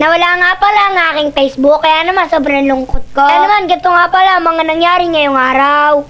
Nawala nga pala ang aking Facebook, kaya naman sobrang lungkot ko. Kaya naman, ganito nga pala ang mga nangyari ngayong araw.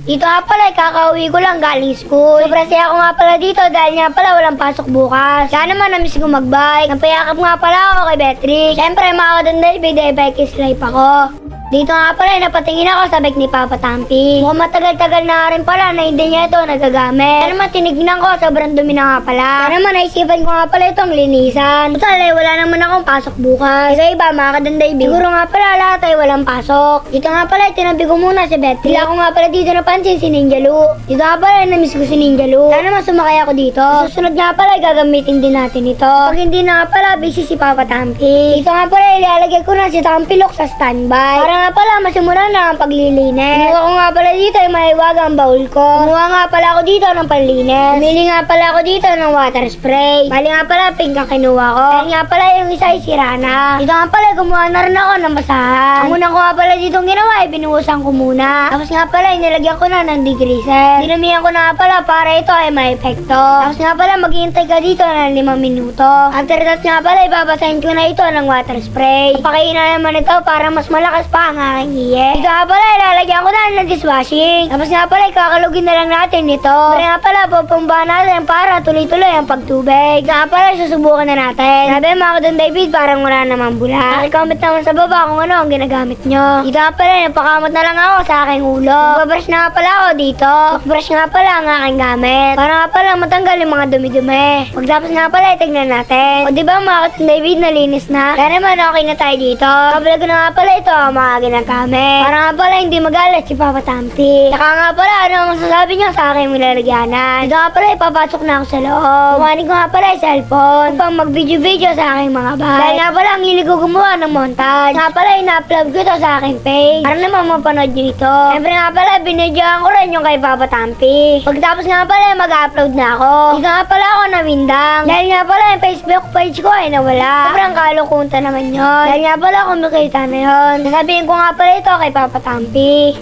Dito nga pala, kakauwi ko lang galing school. Sobrang saya ko nga pala dito dahil nga pala walang pasok bukas. Kaya naman, namiss ko magbike. Napayakap nga pala ako kay Beatrix. Siyempre, mga kadandal, bike is life ako. Dito nga pala, napatingin ako sa bike ni Papa Tampi. Mukhang matagal-tagal na rin pala na hindi niya ito nagagamit. Kaya naman, tinignan ko, sobrang dumi na nga pala. Kaya naman, naisipan ko nga pala itong linisan. Total, wala naman akong pasok bukas. Sa iba, mga kadanday, siguro nga pala lahat ay walang pasok. Dito nga pala, tinabi ko muna si Beatrix. Bigla ko nga pala dito napansin si Ninja Lu. Dito nga pala, namiss ko si Ninja Lu. Kaya naman, sumakay ako dito. Susunod nga pala, gagamitin din natin ito. Pag hindi na nga pala, busy si Papa Tampi. Dito nga pala, ilalagay ko na si Tampi Lock sa standby. Para nga pala, masimulan na ang paglilinis. Kumuha ko nga pala dito ay maiwaga ang baul ko. Kumuha nga pala ako dito ng panlinis. Pumili nga pala ako dito ng water spray. Bali nga pala, pink ang kinuha ko. Dahil nga pala yung isa ay sira na. Dito nga pala, gumawa na rin ako ng basahan. Ang una ko nga pala dito ginawa ay binuhusan ko muna. Tapos nga pala, nilagyan ko na ng degreaser. Dinamihan ko na nga pala para ito ay may epekto. Tapos nga pala, maghihintay ka dito ng 5 minuto. After that nga pala, ibabasahin ko na ito ng water spray. Papakain na naman ito para mas malakas pa ang aking iye. Dito nga pala, ilalagyan ko na ng dishwashing. Tapos nga pala, kakalugin na lang natin ito. Pero nga pala, pupumbahan natin para tuloy-tuloy ang pagtubig. Dito nga pala, susubukan na natin. Sabi mga kadon David, parang wala namang bula. Comment naman sa baba kung ano ang ginagamit nyo. Dito nga pala, napakamot na lang ako sa aking ulo. Magbabrush na nga pala ako dito. Brush nga pala ang aking gamit. Para nga pala matanggal yung mga dumi-dumi. Pagtapos nga pala, tignan natin. O diba mga kadon David, nalinis na. Kaya naman, okay na tayo dito. Kabalag na nga pala ito ang mga ginagamit. Para nga pala hindi magalit si Papa Tampi. Saka nga pala, ano ang masasabi niya sa aking nilalagyanan. Dito nga pala, ipapasok na ako sa loob. Kumanin ko nga pala yung cellphone. Upang mag-video-video sa aking mga bag. Dahil nga pala, ang hilig ko gumawa ng montage. Nga pala, ina-upload ko ito sa aking page. Para naman mapanood nyo ito. Siyempre nga pala, binidyoan ko rin yung kay Papa Tampi. Pagtapos nga pala, mag-upload na ako. Dito nga pala ako nawindang. Dahil nga pala, yung Facebook page ko ay nawala. Sobrang kalukunta naman yun. Dahil nga pala, kumikita na yun. Sasabihin ko nga pala ito kay Papa Tampi.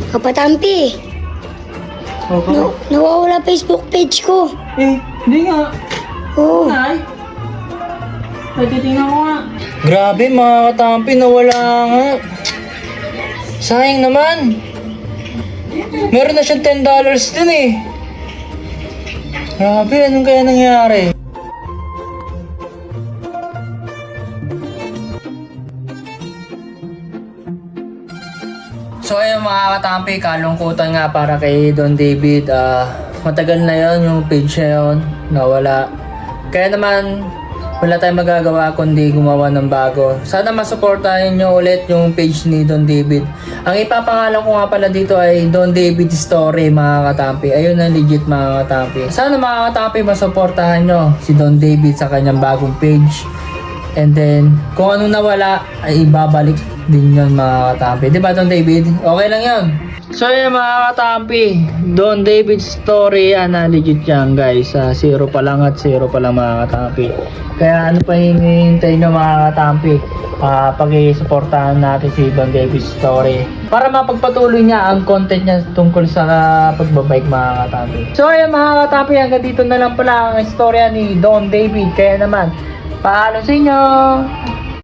Papa Tampi, Opo. nawawala Facebook page ko. Hindi nga. Oo. Nay? Natitingnan ko nga. Grabe mga katampi, nawala nga. Sayang naman. Meron na siyang $10 din eh. Grabe, anong kaya nangyari? So ayun mga katampi, kalungkutan nga para kay Don David. Matagal na yon yung page na yun, nawala. Kaya naman, wala tayong magagawa kundi gumawa ng bago. Sana masuportahan nyo ulit yung page ni Don David. Ang ipapangalan ko nga pala dito ay Don David Story mga katampi. Ayun ang legit mga katampi. Sana mga katampi masuportahan nyo si Don David sa kanyang bagong page. And then, kung anong nawala, ay ibabalik din yun mga katampi. Diba Don David? Okay lang yun. So yun mga katampi, Don David Story yan, legit yan guys. 0 pa lang at 0 pa lang mga katampi. Kaya ano pa hinihintay nyo mga katampi? Pag-i-supportahan natin si Don David Story para mapagpatuloy niya ang content niya tungkol sa pagbabike mga katampi. So yun mga katampi, hanggang dito na lang pala ang istorya ni Don David. Kaya naman, paalam sa inyo!